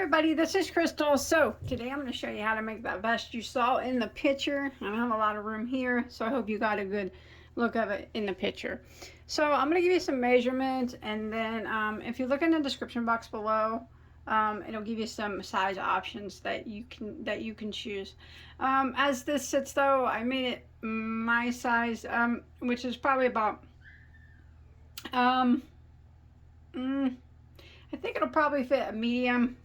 everybody, this is Crystal. So today I'm going to show you how to make that vest you saw in the picture. I don't have a lot of room here, so I hope you got a good look of it in the picture. So I'm going to give you some measurements, and then if you look in the description box below, it'll give you some size options that you can choose. As this sits though, I made it my size, which is probably about I think it'll probably fit a medium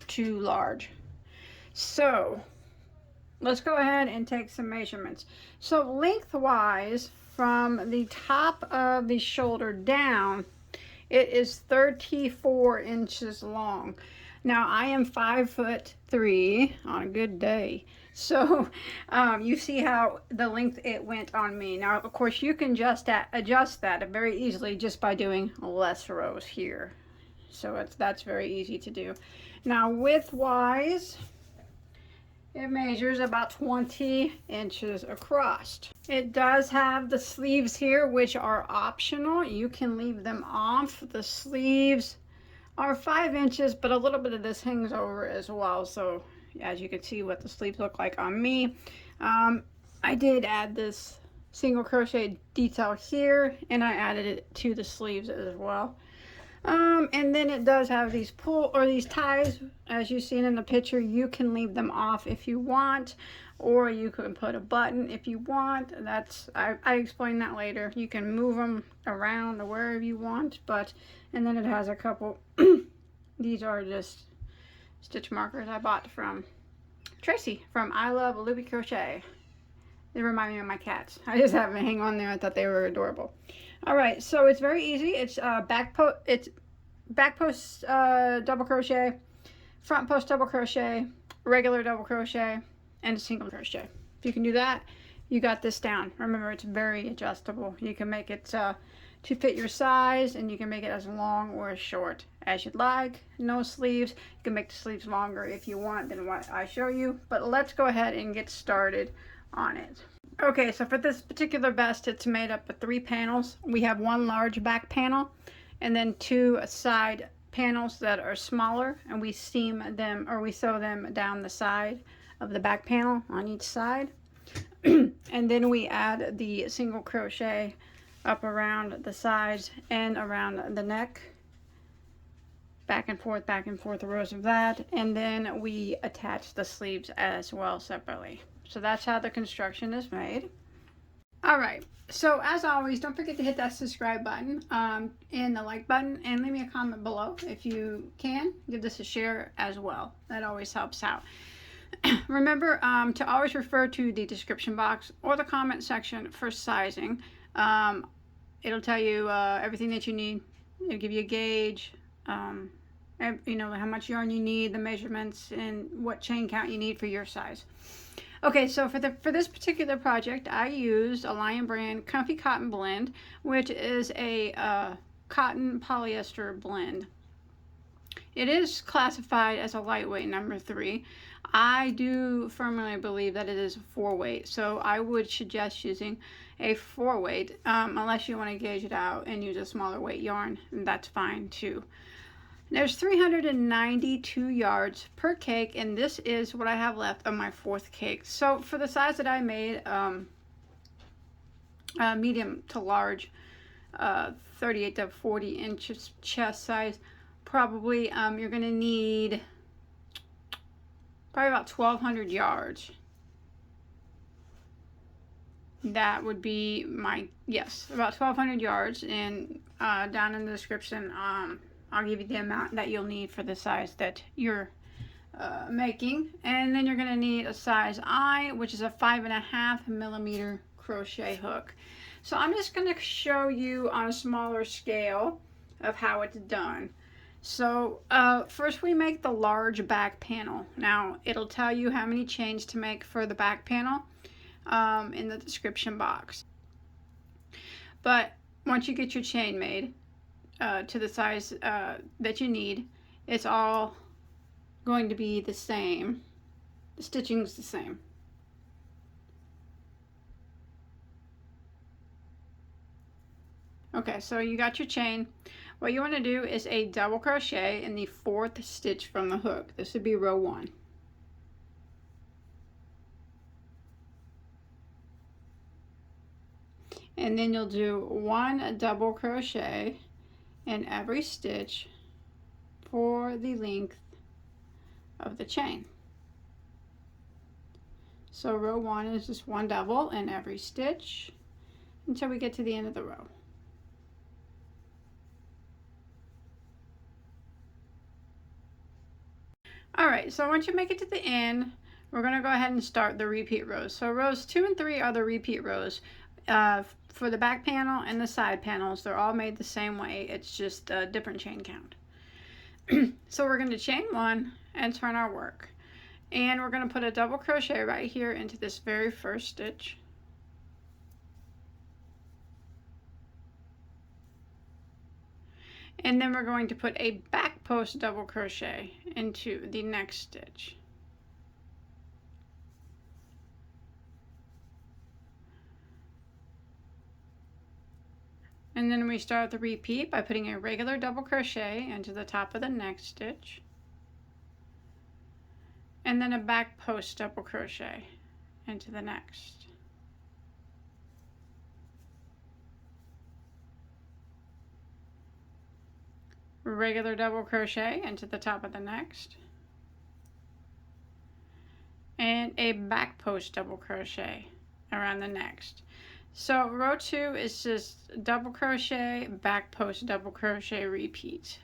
to large. So let's go ahead and take some measurements. So lengthwise, from the top of the shoulder down, it is 34 inches long. Now I am 5'3" on a good day, so you see how the length it went on me. Now of course you can just adjust that very easily just by doing less rows here. So that's very easy to do. Now width-wise, it measures about 20 inches across. It does have the sleeves here, which are optional. You can leave them off. The sleeves are 5 inches, but a little bit of this hangs over as well. So as you can see what the sleeves look like on me. I did add this single crochet detail here, and I added it to the sleeves as well. And then it does have these these ties, as you've seen in the picture. You can leave them off if you want, or you can put a button if you want. I explain that later. You can move them around or wherever you want, and then it has a couple, these are just stitch markers I bought from Tracy from I Love Loopy Crochet. They remind me of my cats. I just have them hang on there. I thought they were adorable. All right, so it's very easy. It's back post double crochet, front post double crochet, regular double crochet, and a single crochet. If you can do that, you got this down. Remember, it's very adjustable. You can make it to fit your size, and you can make it as long or as short as you'd like. No sleeves. You can make the sleeves longer if you want than what I show you. But let's go ahead and get started on it. Okay, so for this particular vest, it's made up of 3 panels. We have one large back panel and then 2 side panels that are smaller, and we seam them, or we sew them down the side of the back panel on each side. And then we add the single crochet up around the sides and around the neck, back and forth rows of that, and then we attach the sleeves as well separately. So that's how the construction is made. All right, so as always, don't forget to hit that subscribe button and the like button, and leave me a comment below if you can. Give this a share as well. That always helps out. Remember to always refer to the description box or the comment section for sizing. It'll tell you everything that you need. It'll give you a gauge, you know, how much yarn you need, the measurements, and what chain count you need for your size. Okay, so for this particular project, I used a Lion Brand Comfy Cotton Blend, which is a cotton polyester blend. It is classified as a lightweight number 3. I do firmly believe that it is a 4-weight, so I would suggest using a 4-weight unless you want to gauge it out and use a smaller weight yarn, and that's fine too. There's 392 yards per cake, and this is what I have left of my 4th cake. So for the size that I made, medium to large, 38 to 40 inches chest size, probably you're going to need probably about 1,200 yards. That would be my, yes, about 1,200 yards, and down in the description, I'll give you the amount that you'll need for the size that you're making. And then you're going to need a size I, which is a 5.5 millimeter crochet hook. So I'm just going to show you on a smaller scale of how it's done. So first we make the large back panel. Now it'll tell you how many chains to make for the back panel in the description box. But once you get your chain made, to the size that you need, it's all going to be the same. The stitching's the same. Okay, so you got your chain. what you want to do is a double crochet in the 4th stitch from the hook. This would be row 1. And then you'll do 1 double crochet in every stitch for the length of the chain. So row 1 is just 1 double in every stitch until we get to the end of the row. Alright, so once you make it to the end, we're going to go ahead and start the repeat rows. So rows 2 and 3 are the repeat rows. For the back panel and the side panels, they're all made the same way. It's just a different chain count. So we're going to chain 1 and turn our work. And we're going to put a double crochet right here into this very first stitch. And then we're going to put a back post double crochet into the next stitch. And then we start the repeat by putting a regular double crochet into the top of the next stitch. And then a back post double crochet into the next. Regular double crochet into the top of the next. And a back post double crochet around the next. So row 2 is just double crochet, back post double crochet, repeat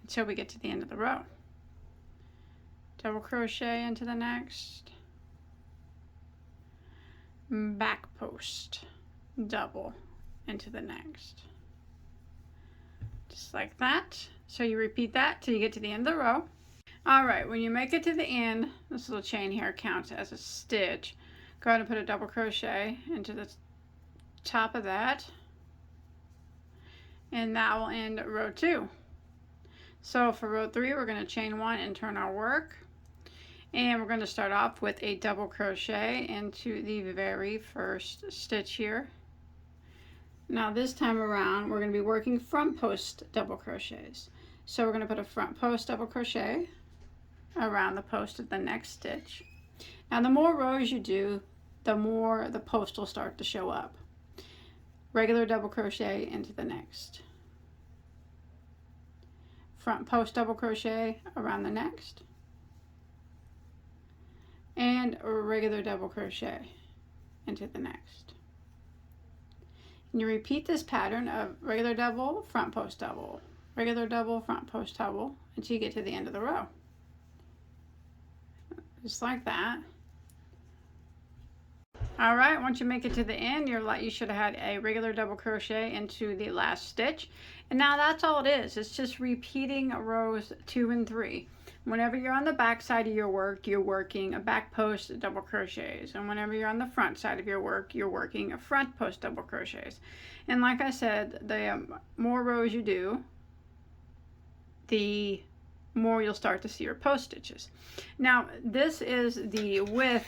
until we get to the end of the row. Double crochet into the next, back post double into the next, just like that. So you repeat that till you get to the end of the row. Alright, when you make it to the end, this little chain here counts as a stitch. Go ahead and put a double crochet into the top of that, and that will end row 2. So for row 3, we're going to chain 1 and turn our work, and we're going to start off with a double crochet into the very first stitch here. Now this time around, we're going to be working front post double crochets. So we're going to put a front post double crochet around the post of the next stitch. Now the more rows you do, the more the post will start to show up. Regular double crochet into the next. Front post double crochet around the next. And a regular double crochet into the next. And you repeat this pattern of regular double, front post double, regular double, front post double until you get to the end of the row. Just like that. Alright, once you make it to the end, you should have had a regular double crochet into the last stitch. And now that's all it is. It's just repeating rows 2 and 3. Whenever you're on the back side of your work, you're working a back post double crochets. And whenever you're on the front side of your work, you're working a front post double crochets. And like I said, the more rows you do, the more you'll start to see your post stitches. Now, this is the width.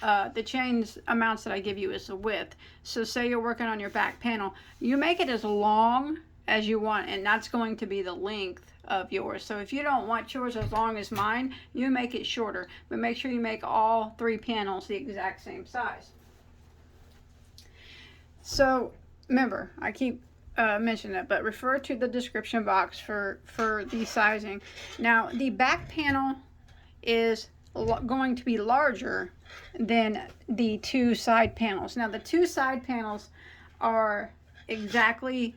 The chains amounts that I give you is the width. So say you're working on your back panel, you make it as long as you want, and that's going to be the length of yours. So if you don't want yours as long as mine, you make it shorter, but make sure you make all 3 panels the exact same size. So remember, I keep mentioning it, but refer to the description box for the sizing. Now the back panel is going to be larger than the 2 side panels. Now the 2 side panels are exactly,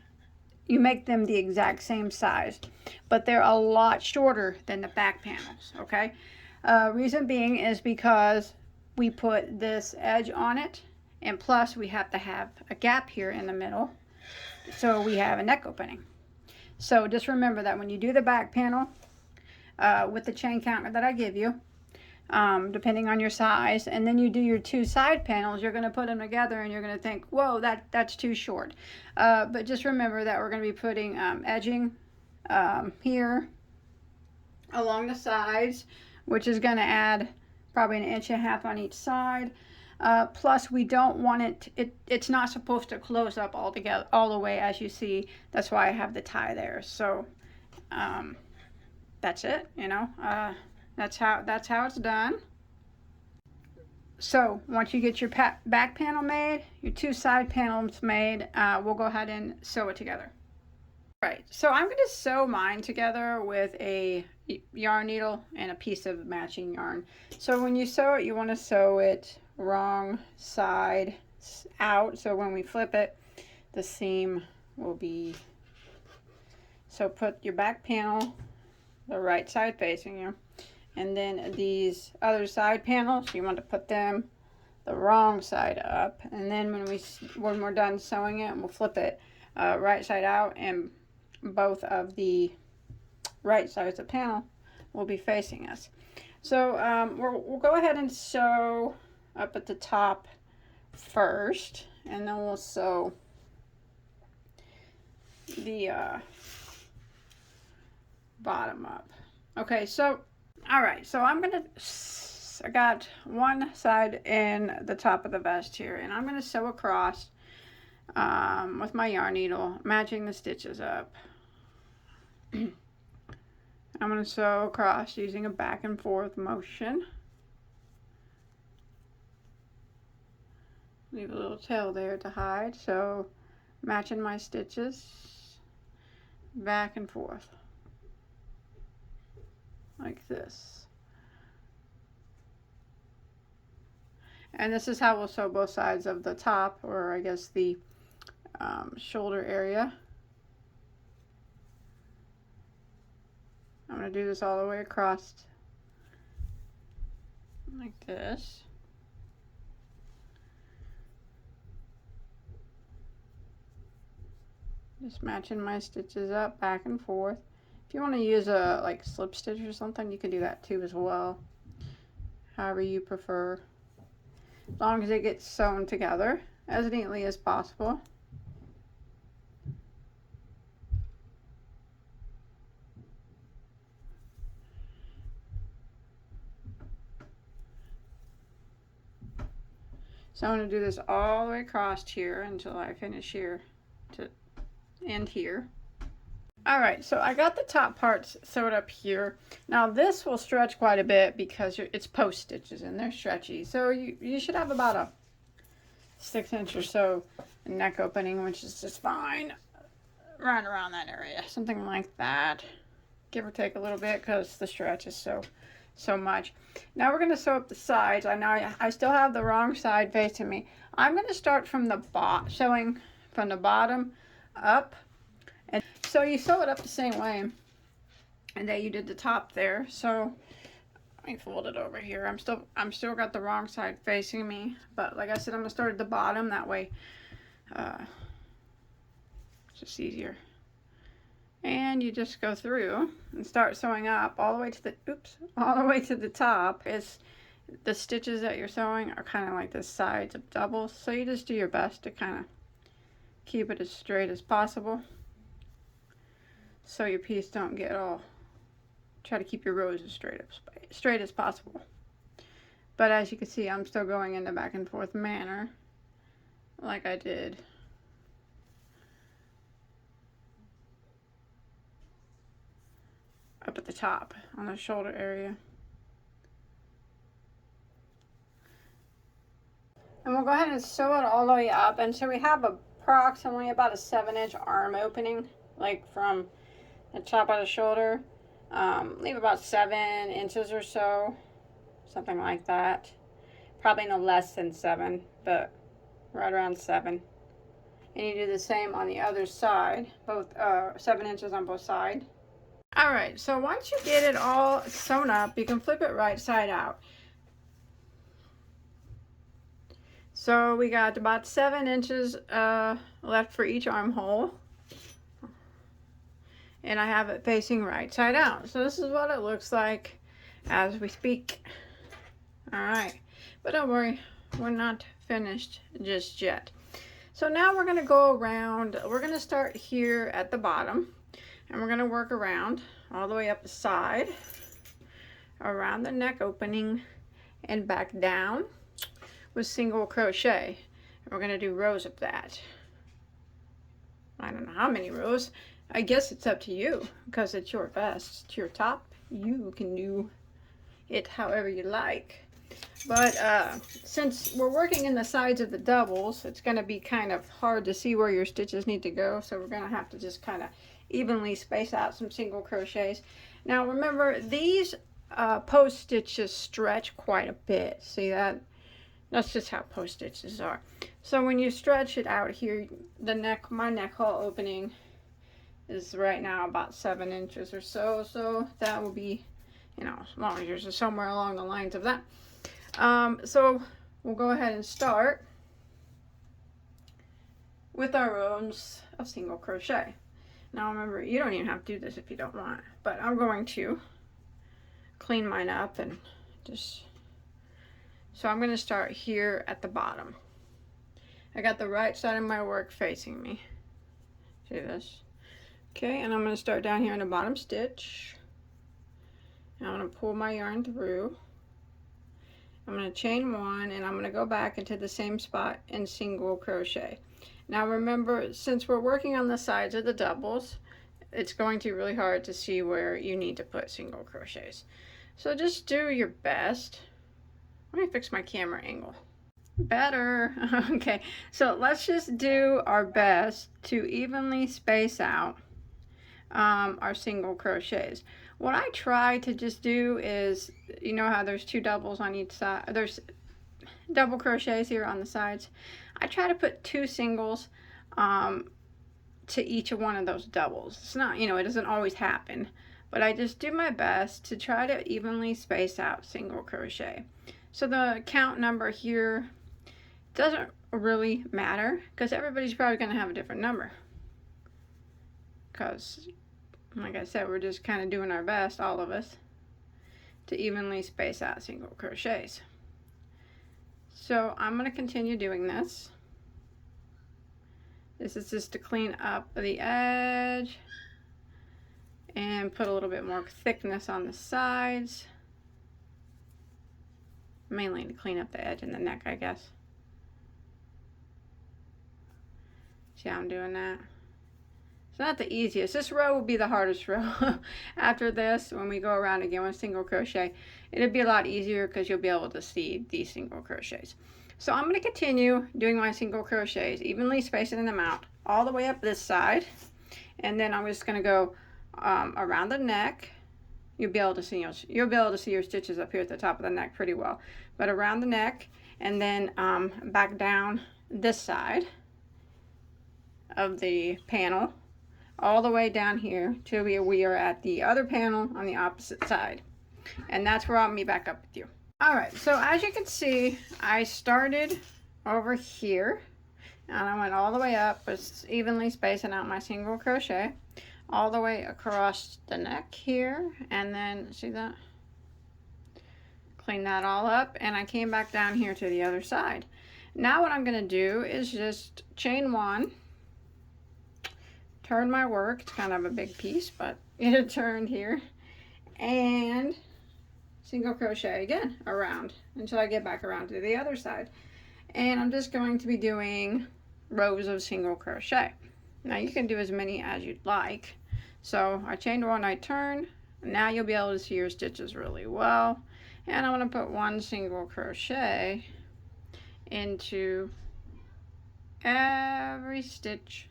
you make them the exact same size, but they're a lot shorter than the back panels, okay? Reason being is because we put this edge on it, and plus we have to have a gap here in the middle, so we have a neck opening. So just remember that when you do the back panel, with the chain counter that I give you, depending on your size, and then you do your 2 side panels, you're going to put them together and you're going to think, whoa, that's too short. But just remember that we're going to be putting edging here along the sides, which is going to add probably 1.5 inches on each side. Plus, we don't want it's not supposed to close up all the way, as you see. That's why I have the tie there. So that's it, you know. That's how it's done. So once you get your back panel made, your two side panels made, we'll go ahead and sew it together. Right, so I'm going to sew mine together with a yarn needle and a piece of matching yarn. So when you sew it, you want to sew it wrong side out, so when we flip it, the seam will be, so put your back panel the right side facing you, and then these other side panels, you want to put them the wrong side up, and then when we're done sewing it, we'll flip it right side out, and both of the right sides of the panel will be facing us. So we'll go ahead and sew up at the top first, and then we'll sew the bottom up. Okay, so all right, so I got one side in the top of the vest here, and I'm going to sew across with my yarn needle, matching the stitches up. I'm going to sew across using a back and forth motion. Leave a little tail there to hide, so matching my stitches back and forth like this. And this is how we'll sew both sides of the top, or I guess the shoulder area. I'm going to do this all the way across like this. Just matching my stitches up back and forth. If you want to use a like slip stitch or something, you can do that too as well. However you prefer. As long as it gets sewn together as neatly as possible. So I'm going to do this all the way across here until I finish here to end here. Alright, so I got the top parts sewed up here. Now this will stretch quite a bit because it's post stitches and they're stretchy. So you should have about a 6-inch or so neck opening, which is just fine. Right around that area, something like that. Give or take a little bit because the stretch is so much. Now we're going to sew up the sides. I still have the wrong side facing me. I'm going to start from the sewing from the bottom up, and so you sew it up the same way and that you did the top there. So let me fold it over here. I'm still got the wrong side facing me, but like I said, I'm going to start at the bottom, that way it's just easier. And you just go through and start sewing up all the way to the top. Is the stitches that you're sewing are kind of like the sides of doubles, so you just do your best to kind of keep it as straight as possible, so your piece don't get all. Try to keep your rows as straight as possible. But as you can see, I'm still going in the back and forth manner, like I did up at the top on the shoulder area. And we'll go ahead and sew it all the way up, and so we have approximately about a 7-inch arm opening, like from the top of the shoulder. Leave about 7 inches or so, something like that. Probably no less than 7, but right around 7. And you do the same on the other side, both 7 inches on both sides. Alright, so once you get it all sewn up, you can flip it right side out. So we got about 7 inches left for each armhole. And I have it facing right side out. So this is what it looks like as we speak. Alright, but don't worry, we're not finished just yet. So now we're going to go around, we're going to start here at the bottom. And we're going to work around all the way up the side, around the neck opening, and back down. with single crochet. And we're going to do rows of that. I don't know how many rows. I guess it's up to you because it's your vest. It's your top. You can do it however you like. But since we're working in the sides of the doubles, it's going to be kind of hard to see where your stitches need to go. So we're going to have to just kind of evenly space out some single crochets. Now remember, these post stitches stretch quite a bit. See that? That's just how post stitches are. So when you stretch it out here, the neck, my neck hole opening is right now about 7 inches or so. So that will be, you know, as long as yours is somewhere along the lines of that. So we'll go ahead and start with our rows of single crochet. Now remember, you don't even have to do this if you don't want, but I'm going to clean mine up and just, so I'm going to start here at the bottom. I got the right side of my work facing me. See this? Okay, and I'm going to start down here in the bottom stitch. And I'm going to pull my yarn through. I'm going to chain 1 and I'm going to go back into the same spot and single crochet. Now remember, since we're working on the sides of the doubles, it's going to be really hard to see where you need to put single crochets. So just do your best. Let me fix my camera angle. Better. Okay, so let's just do our best to evenly space out our single crochets. What I try to just do is, you know how there's 2 doubles on each side, there's double crochets here on the sides. I try to put 2 singles to each one of those doubles. It's not, you know, it doesn't always happen, but I just do my best to try to evenly space out single crochet. So the count number here doesn't really matter because everybody's probably going to have a different number, because like I said, we're just kind of doing our best, all of us, to evenly space out single crochets. So I'm going to continue doing this. This is just to clean up the edge and put a little bit more thickness on the sides. Mainly to clean up the edge and the neck, I guess. See how I'm doing that? It's not the easiest. This row will be the hardest row. After this, when we go around again with single crochet, it'll be a lot easier because you'll be able to see these single crochets. So I'm going to continue doing my single crochets, evenly spacing them out all the way up this side. And then I'm just going to go around the neck. You'll be able to see your stitches up here at the top of the neck pretty well. But around the neck, and then back down this side of the panel, all the way down here till we are at the other panel on the opposite side. And that's where I'll meet back up with you. Alright, so as you can see, I started over here and I went all the way up, but evenly spacing out my single crochet all the way across the neck here, and then see that? Clean that all up, and I came back down here to the other side. Now what I'm going to do is just chain 1, turn my work. It's kind of a big piece, but it turned here, and single crochet again around until I get back around to the other side. And I'm just going to be doing rows of single crochet. Now you can do as many as you'd like. So I chained 1, I turn. Now you'll be able to see your stitches really well. And I'm going to put 1 single crochet into every stitch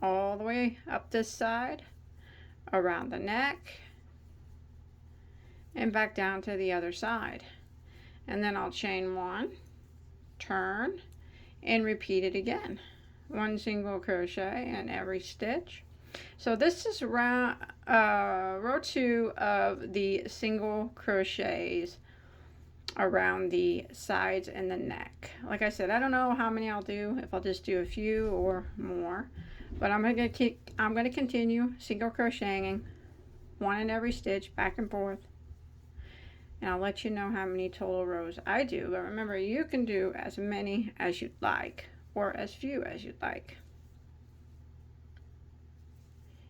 all the way up this side, around the neck, and back down to the other side. And then I'll chain 1, turn, and repeat it again. 1 single crochet in every stitch. So this is row 2 of the single crochets around the sides and the neck. Like I said, I don't know how many I'll do, if I'll just do a few or more, but I'm going to continue single crocheting 1 in every stitch back and forth, and I'll let you know how many total rows I do. But remember, you can do as many as you'd like or as few as you'd like.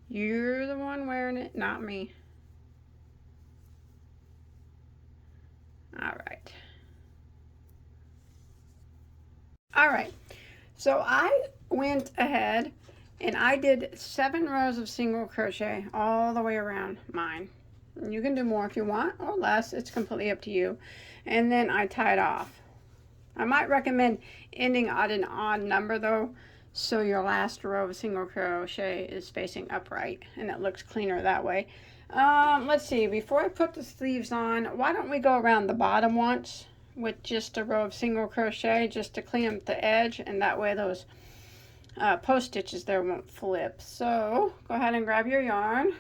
You're the one wearing it, not me. All right. All right, so I went ahead and I did 7 rows of single crochet all the way around mine. You can do more if you want or less, it's completely up to you. And then I tied off. I might recommend ending at an odd number though, so your last row of single crochet is facing upright and it looks cleaner that way. Let's see, before I put the sleeves on, why don't we go around the bottom once with just a row of single crochet just to clean up the edge, and that way those post stitches there won't flip. So go ahead and grab your yarn,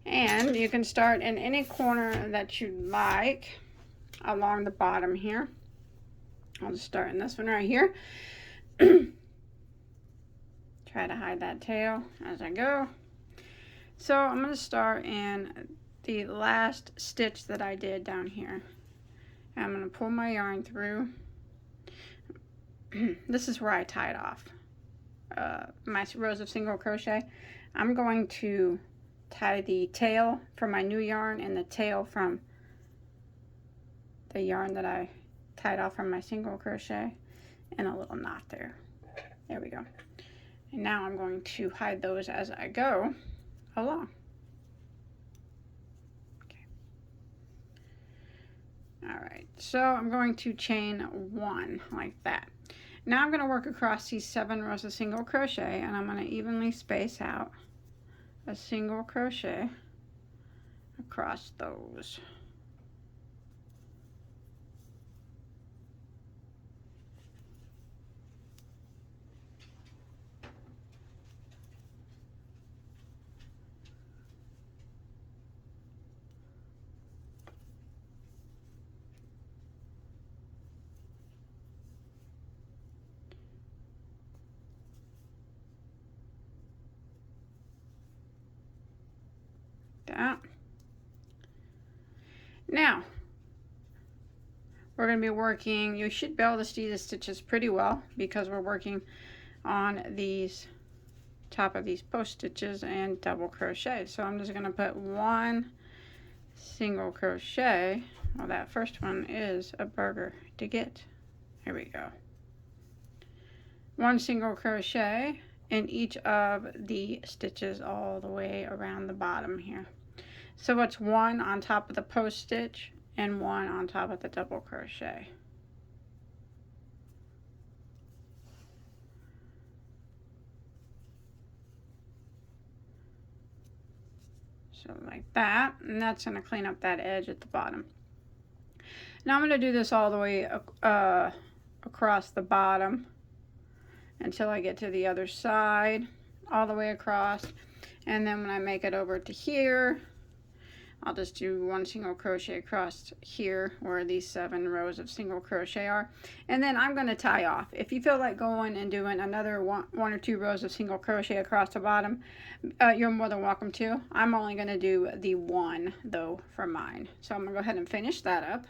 and you can start in any corner that you like along the bottom here. I'll just start in this one right here. Try to hide that tail as I go. So I'm going to start in the last stitch that I did down here. I'm going to pull my yarn through. This is where I tied off my rows of single crochet. I'm going to tie the tail from my new yarn and the tail from the yarn that I tied off from my single crochet, and a little knot there. There we go. And now I'm going to hide those as I go along. Okay. All right, so I'm going to chain 1 like that. Now I'm going to work across these 7 rows of single crochet, and I'm going to evenly space out a single crochet across those. That. Now we're going to be working, you should be able to see the stitches pretty well because we're working on these top of these post stitches and double crochet. So I'm just going to put 1 single crochet. Well, that first one is a burger to get. Here we go. 1 single crochet in each of the stitches all the way around the bottom here. So it's 1 on top of the post stitch and 1 on top of the double crochet. So like that, and that's going to clean up that edge at the bottom. Now I'm going to do this all the way across the bottom until I get to the other side, all the way across. And then when I make it over to here, I'll just do 1 single crochet across here where these 7 rows of single crochet are. And then I'm going to tie off. If you feel like going and doing another one or 2 rows of single crochet across the bottom, you're more than welcome to. I'm only going to do the 1 though for mine. So I'm going to go ahead and finish that up.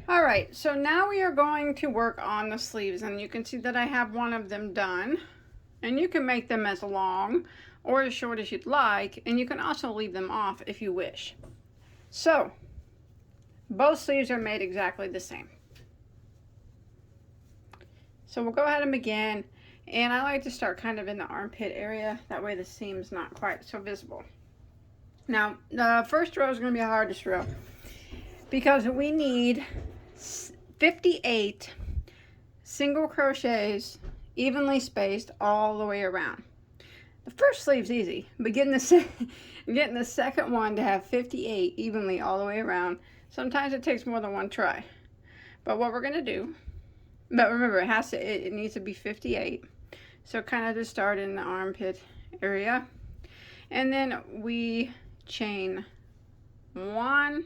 All right, so now we are going to work on the sleeves, and you can see that I have 1 of them done, and you can make them as long or as short as you'd like, and you can also leave them off if you wish. So both sleeves are made exactly the same. So we'll go ahead and begin, and I like to start kind of in the armpit area, that way the seam's not quite so visible. Now the first row is going to be the hardest row because we need 58 single crochets evenly spaced all the way around. The first sleeve's easy, but getting the second one to have 58 evenly all the way around, sometimes it takes more than 1 try. But what we're going to do, but remember it needs to be 58. So kind of just start in the armpit area, and then we chain 1,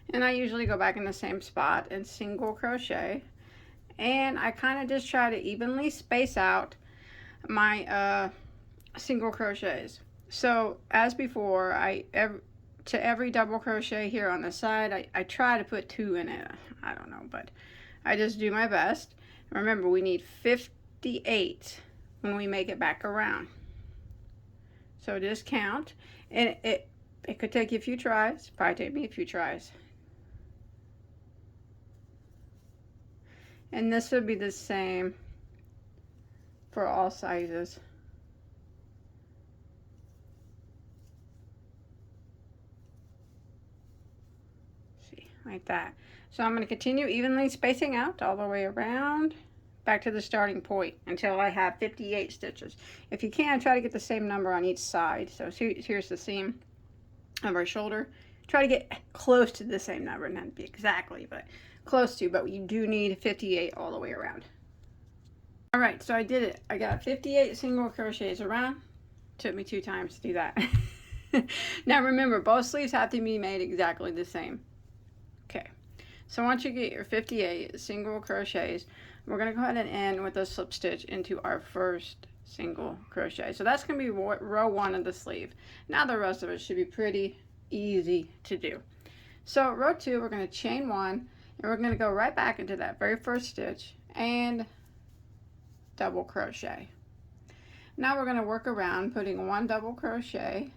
and I usually go back in the same spot and single crochet, and I kind of just try to evenly space out my single crochets. So as before, to every double crochet here on the side, I try to put 2 in it. I don't know, but I just do my best. Remember, we need 58 when we make it back around. So just count, and it could take you a few tries. Probably take me a few tries. And this would be the same for all sizes. See, like that. So I'm going to continue evenly spacing out all the way around back to the starting point until I have 58 stitches. If you can, try to get the same number on each side. So here's the seam of our shoulder. Try to get close to the same number, not be exactly, but close to, but you do need 58 all the way around. All right, so I did it. I got 58 single crochets around. Took me 2 times to do that. Now remember, both sleeves have to be made exactly the same. Okay, so once you get your 58 single crochets, we're going to go ahead and end with a slip stitch into our first single crochet. So that's going to be row 1 of the sleeve. Now the rest of it should be pretty easy to do. So row 2, we're going to chain 1, and we're going to go right back into that very first stitch and double crochet. Now we're going to work around putting 1 double crochet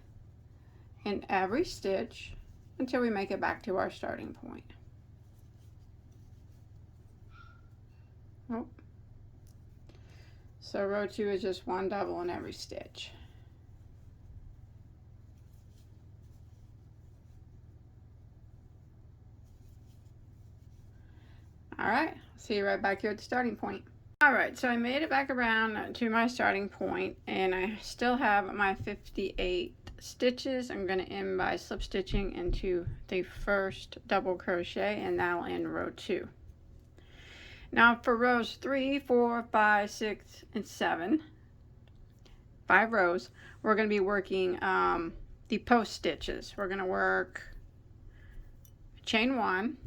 in every stitch until we make it back to our starting point. Oh. So row 2 is just 1 double in every stitch. All right, see you right back here at the starting point. All right, so I made it back around to my starting point, and I still have my 58 stitches. I'm going to end by slip stitching into the first double crochet, and that'll end row 2. Now for rows 3, 4, 5, 6, and 7, 5 rows, we're going to be working the post stitches. We're going to work chain 1,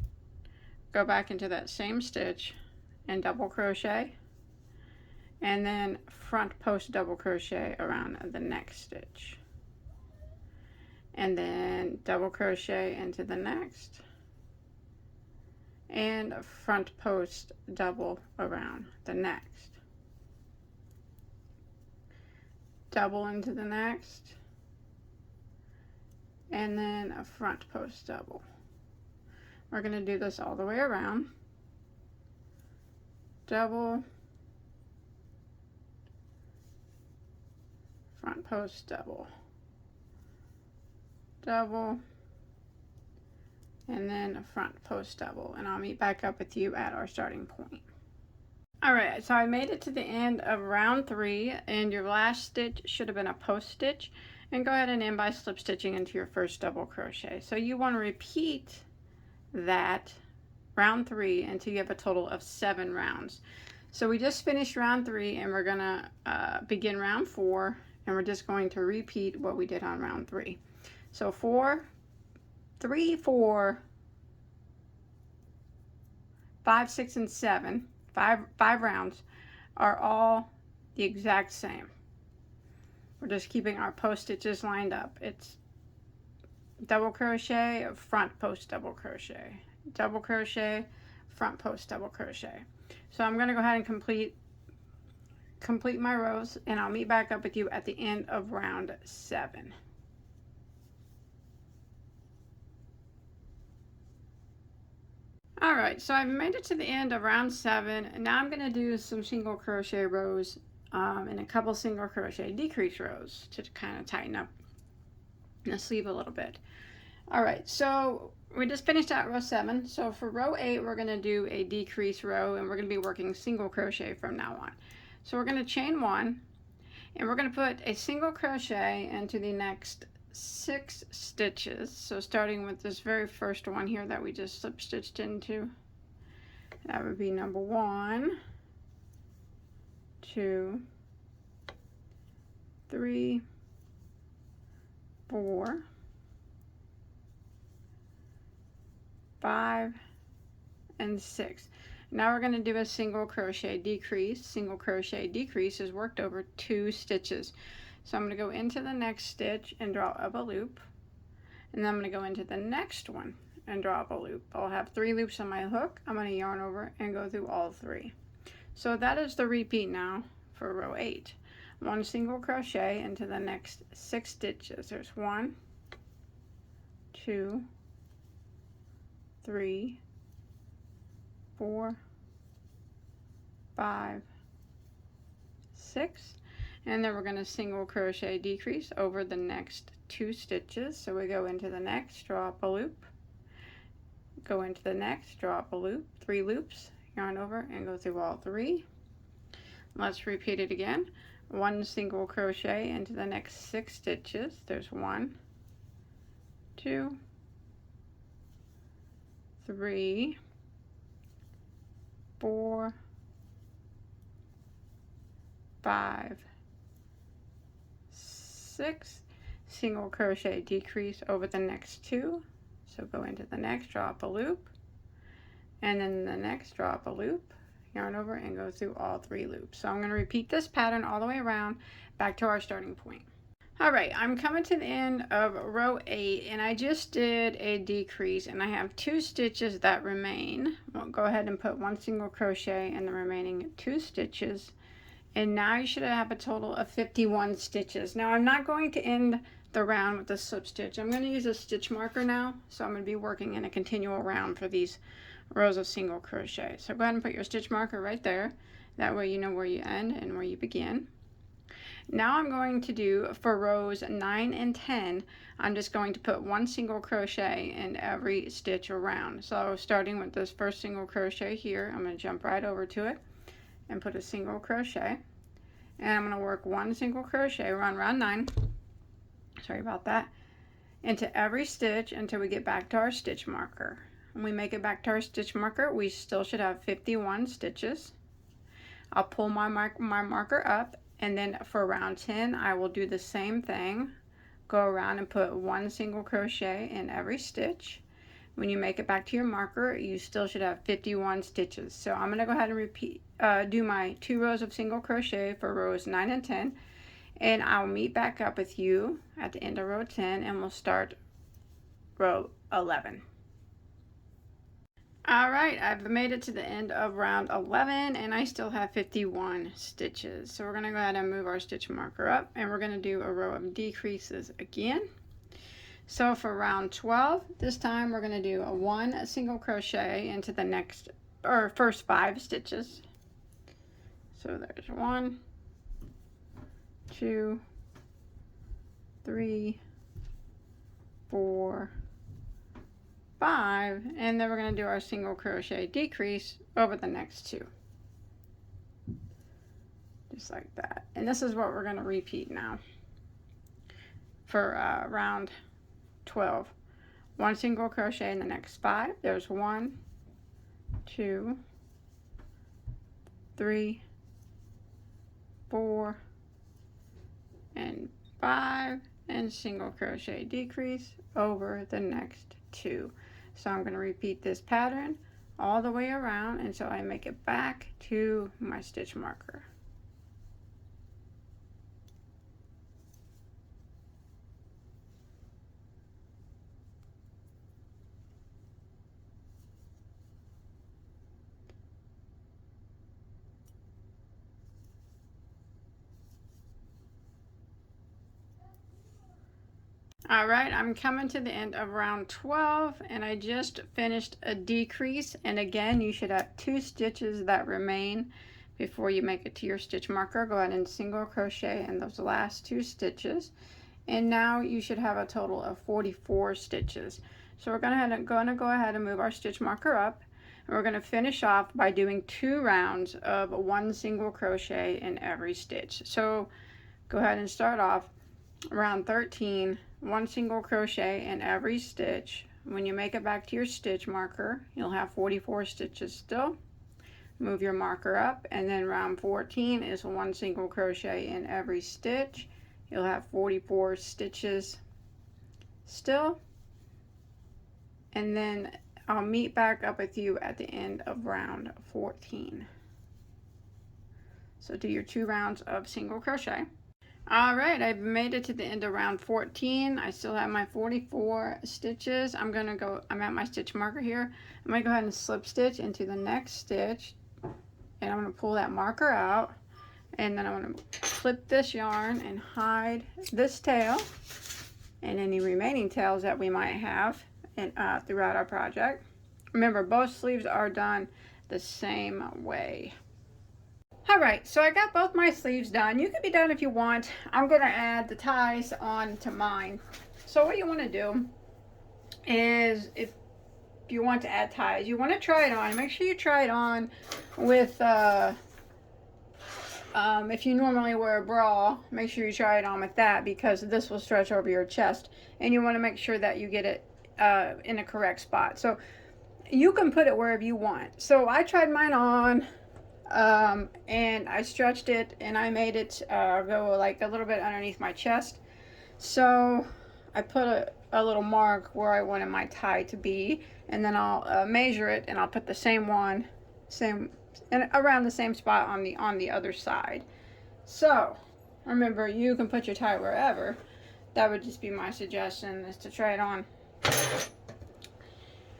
go back into that same stitch and double crochet, and then front post double crochet around the next stitch, and then double crochet into the next, and front post double around the next, double into the next, and then a front post double. We're going to do this all the way around. Double, front post double, double, and then a front post double, and I'll meet back up with you at our starting point. All right, so I made it to the end of round 3, and your last stitch should have been a post stitch, and go ahead and end by slip stitching into your first double crochet. So you want to repeat that round 3 until you have a total of 7 rounds. So we just finished round 3, and we're gonna begin round 4, and we're just going to repeat what we did on round 3. So 3, 4, 5, 6, and 7, five rounds are all the exact same. We're just keeping our post stitches lined up. It's double crochet, front post double crochet, double crochet, front post double crochet. So I'm going to go ahead and complete my rows, and I'll meet back up with you at the end of round 7. All right, so I've made it to the end of round 7, and now I'm going to do some single crochet rows and a couple single crochet decrease rows to kind of tighten up the sleeve a little bit. All right, so we just finished out row 7. So for row 8, we're going to do a decrease row, and we're going to be working single crochet from now on. So we're going to chain 1, and we're going to put a single crochet into the next 6 stitches. So starting with this very first one here that we just slip stitched into, that would be number 1, 2, 3, 4, 5, and 6. Now we're going to do a single crochet decrease. Single crochet decrease is worked over 2 stitches. So I'm going to go into the next stitch and draw up a loop, and then I'm going to go into the next one and draw up a loop. I'll have 3 loops on my hook. I'm going to yarn over and go through all 3. So that is the repeat now for row 8. 1 single crochet into the next 6 stitches. There's 1, 2, 3, 4, 5, 6, and then we're going to single crochet decrease over the next 2 stitches. So we go into the next, draw up a loop, go into the next, draw up a loop, 3 loops, yarn over and go through all 3. Let's repeat it again. 1 single crochet into the next 6 stitches. There's 1, 2, 3, 4, 5, 6, single crochet decrease over the next 2. So go into the next, draw up a loop, and then the next, draw up a loop, yarn over and go through all 3 loops. So I'm going to repeat this pattern all the way around back to our starting point. Alright, I'm coming to the end of row 8, and I just did a decrease, and I have 2 stitches that remain. We'll go ahead and put 1 single crochet in the remaining 2 stitches, and now you should have a total of 51 stitches. Now I'm not going to end the round with a slip stitch. I'm going to use a stitch marker now, so I'm going to be working in a continual round for these rows of single crochet. So go ahead and put your stitch marker right there. That way you know where you end and where you begin. Now I'm going to do, for rows 9 and 10, I'm just going to put 1 single crochet in every stitch around. So starting with this first single crochet here, I'm going to jump right over to it and put a single crochet. And I'm going to work 1 single crochet around round 9. Sorry about that. Into every stitch until we get back to our stitch marker. When we make it back to our stitch marker, we still should have 51 stitches. I'll pull my marker up, and then for round 10 I will do the same thing. Go around and put 1 single crochet in every stitch. When you make it back to your marker, you still should have 51 stitches. So I'm going to go ahead and repeat, do my 2 rows of single crochet for rows 9 and 10, and I'll meet back up with you at the end of row 10, and we'll start row 11. Alright, I've made it to the end of round 11, and I still have 51 stitches. So we're going to go ahead and move our stitch marker up, and we're going to do a row of decreases again. So for round 12, this time we're going to do a 1 single crochet into the next, or first 5 stitches. So there's 1, 2, 3, 4, 5, and then we're going to do our single crochet decrease over the next 2. Just like that. And this is what we're going to repeat now for round 12. 1 single crochet in the next 5. There's 1, 2, 3, 4, and 5, and single crochet decrease over the next 2. So I'm going to repeat this pattern all the way around until I make it back to my stitch marker. Alright, I'm coming to the end of round 12, and I just finished a decrease, and again you should have 2 stitches that remain before you make it to your stitch marker. Go ahead and single crochet in those last 2 stitches, and now you should have a total of 44 stitches. So we're going to go ahead and move our stitch marker up, and we're going to finish off by doing 2 rounds of 1 single crochet in every stitch. So go ahead and start off round 13, 1 single crochet in every stitch. When you make it back to your stitch marker, you'll have 44 stitches still. Move your marker up, and then round 14 is 1 single crochet in every stitch. You'll have 44 stitches still, and then I'll meet back up with you at the end of round 14. So do your 2 rounds of single crochet. Alright, I've made it to the end of round 14. I still have my 44 stitches. I'm at my stitch marker here. I'm going to go ahead and slip stitch into the next stitch, and I'm going to pull that marker out, and then I'm going to clip this yarn and hide this tail and any remaining tails that we might have throughout our project. Remember, both sleeves are done the same way. All right, so I got both my sleeves done. You can be done if you want. I'm gonna add the ties on to mine. So what you want to do is, if you want to add ties, you want to try it on. Make sure you try it on with if you normally wear a bra, make sure you try it on with that, because this will stretch over your chest, and you want to make sure that you get it in a correct spot. So you can put it wherever you want. So I tried mine on, and I stretched it, and I made it go like a little bit underneath my chest. So I put a little mark where I wanted my tie to be, and then I'll measure it, and I'll put the same one, and around the same spot on the other side. So remember, you can put your tie wherever. That would just be my suggestion, is to try it on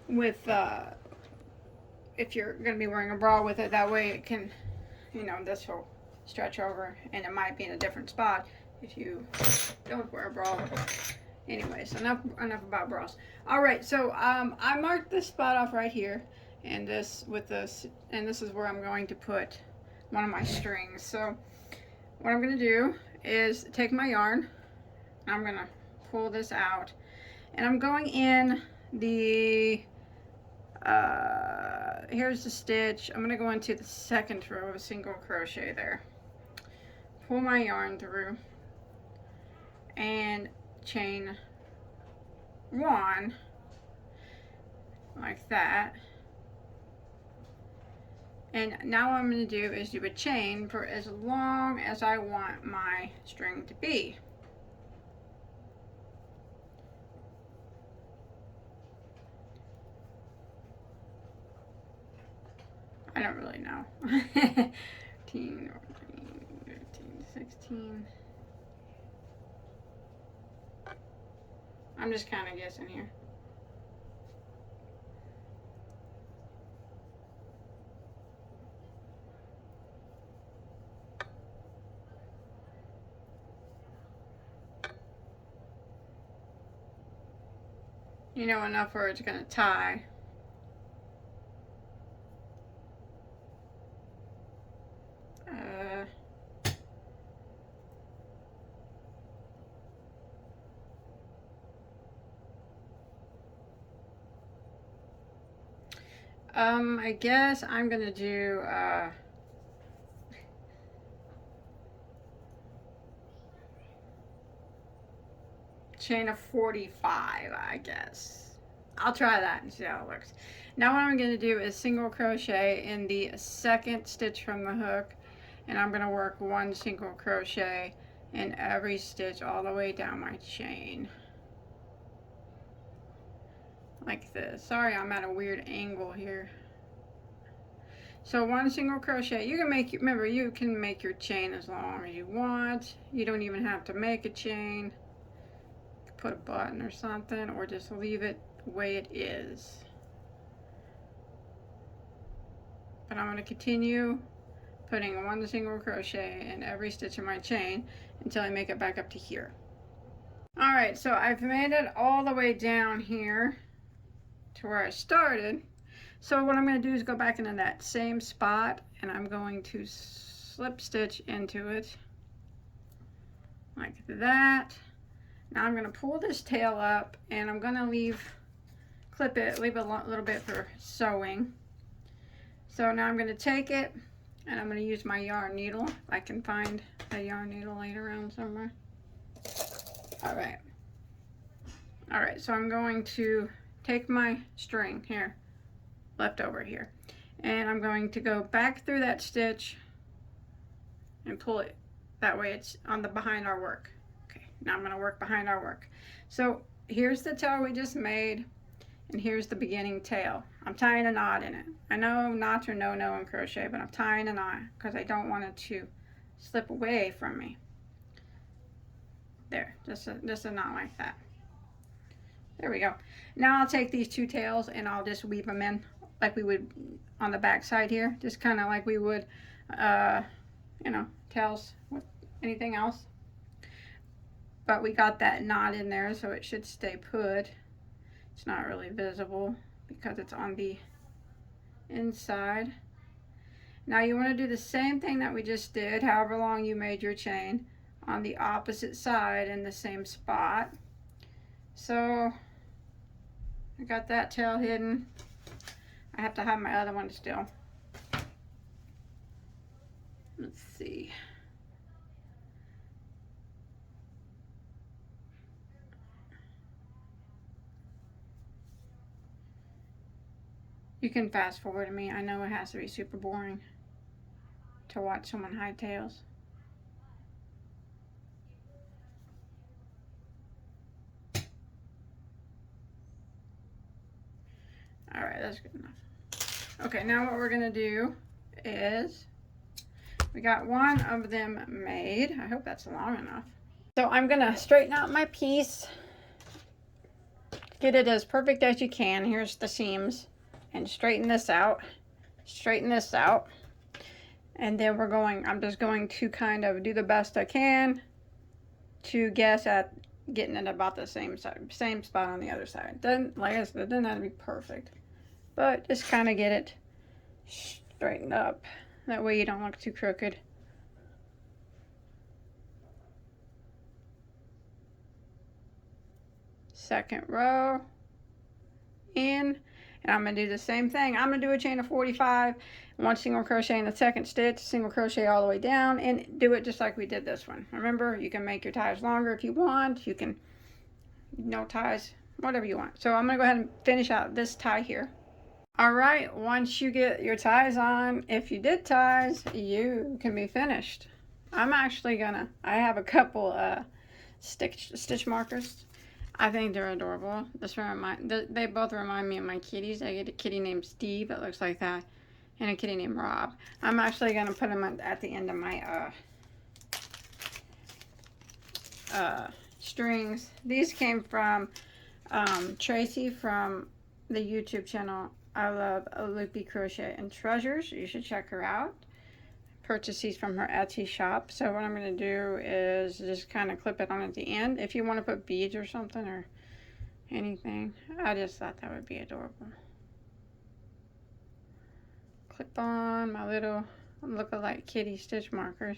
with if you're going to be wearing a bra with it. That way it can, you know, this will stretch over, and it might be in a different spot if you don't wear a bra. Anyways, enough about bras. All right, so I marked this spot off right here, and this is where I'm going to put one of my strings. So what I'm going to do is take my yarn, I'm going to pull this out, and I'm going in the here's the stitch. I'm going to go into the second row of a single crochet there, pull my yarn through, and chain one like that. And now what I'm going to do is do a chain for as long as I want my string to be. I don't really know. 13, 14, 15, 16. I'm just kind of guessing here. You know, enough where it's going to tie. I guess I'm going to do chain of 45, I guess. I'll try that and see how it looks. Now what I'm going to do is single crochet in the second stitch from the hook, and I'm going to work one single crochet in every stitch all the way down my chain like this. Sorry, I'm at a weird angle here. So one single crochet. You can make, remember, you can make your chain as long as you want. You don't even have to make a chain. Put a button or something, or just leave it the way it is. But I'm going to continue putting one single crochet in every stitch of my chain until I make it back up to here. Alright, so I've made it all the way down here to where I started. So what I'm going to do is go back into that same spot, and I'm going to slip stitch into it like that. Now I'm going to pull this tail up, and I'm going to leave a little bit for sewing. So now I'm going to take it, and I'm going to use my yarn needle. I can find a yarn needle laying around somewhere. Alright, so I'm going to take my string here, left over here, and I'm going to go back through that stitch and pull it. That way it's on the behind our work. Okay, now I'm going to work behind our work. So here's the tail we just made, and here's the beginning tail. I'm tying a knot in it. I know knots are no-no in crochet, but I'm tying a knot because I don't want it to slip away from me. There, just a knot like that. There we go. Now I'll take these two tails and I'll just weave them in like we would on the back side here, just kind of like we would, you know, tails with anything else. But we got that knot in there, so it should stay put. It's not really visible because it's on the inside. Now you want to do the same thing that we just did, however long you made your chain, on the opposite side in the same spot. So I got that tail hidden. I have to have my other one still. Let's see. You can fast forward to me. I know it has to be super boring to watch someone hide tails. Alright, that's good enough. Okay, now what we're going to do is, we got one of them made. I hope that's long enough. So I'm going to straighten out my piece. Get it as perfect as you can. Here's the seams. And straighten this out. Straighten this out. And then I'm just going to kind of do the best I can to guess at getting it about the same side, same spot on the other side. Doesn't, like I said, it doesn't have to be perfect. But just kind of get it straightened up. That way you don't look too crooked. Second row in, and I'm going to do the same thing. I'm going to do a chain of 45, one single crochet in the second stitch, single crochet all the way down, and do it just like we did this one. Remember, you can make your ties longer if you want. You can, no ties, whatever you want. So I'm going to go ahead and finish out this tie here. All right, once you get your ties on, if you did ties, you can be finished. I'm actually gonna, I have a couple stitch markers. I think they're adorable. They both remind me of my kitties. I get a kitty named Steve that looks like that, and a kitty named Rob. I'm actually gonna put them at the end of my strings. These came from Tracy from the YouTube channel I Love Loopy Crochet and Treasures. You should check her out. Purchase these from her Etsy shop. So what I'm going to do is just kind of clip it on at the end. If you want to put beads or something or anything, I just thought that would be adorable. Clip on my little look-alike kitty stitch markers.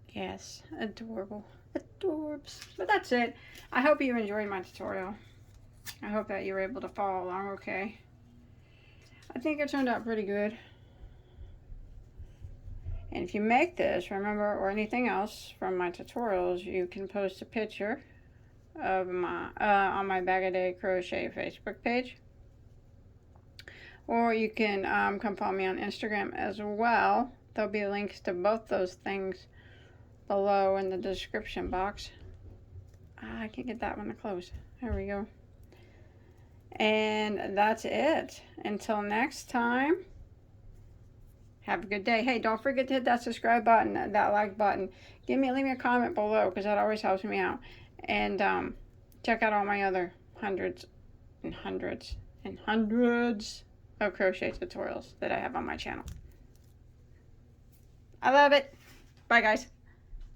Yes, adorable. Adorbs. But that's it. I hope you enjoyed my tutorial. I hope that you were able to follow along okay. I think it turned out pretty good. And if you make this, remember, or anything else from my tutorials, you can post a picture of my on my Bag O Day Crochet Facebook page. Or you can come follow me on Instagram as well. There'll be links to both those things below in the description box. I can't get that one to close. There we go. And that's it. Until next time, have a good day. Hey, don't forget to hit that subscribe button, that like button. Leave me a comment below, because that always helps me out. And check out all my other hundreds and hundreds and hundreds of crochet tutorials that I have on my channel. I love it. Bye, guys.